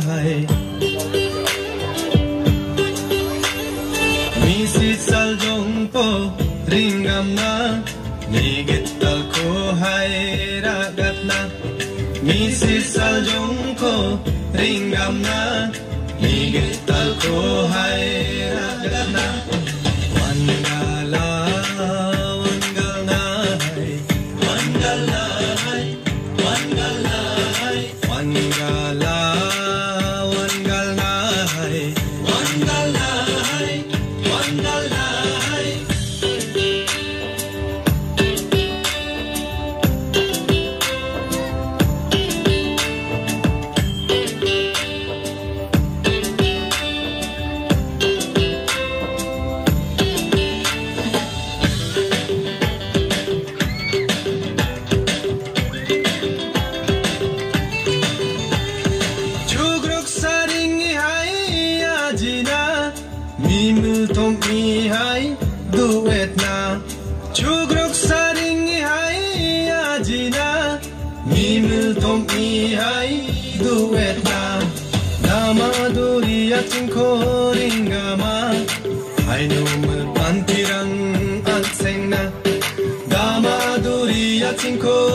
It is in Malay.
hai misi sal jong po ringam na migit tal ko hai ragat na misi sal jong ko ringam na migit tal ko hai ragat na wangala Tong i hai duet na chugrok saring i hai ajina mimul tong i hai duet na dama duriya chingkoringama hai numul pantirang anseng na dama duriya chingko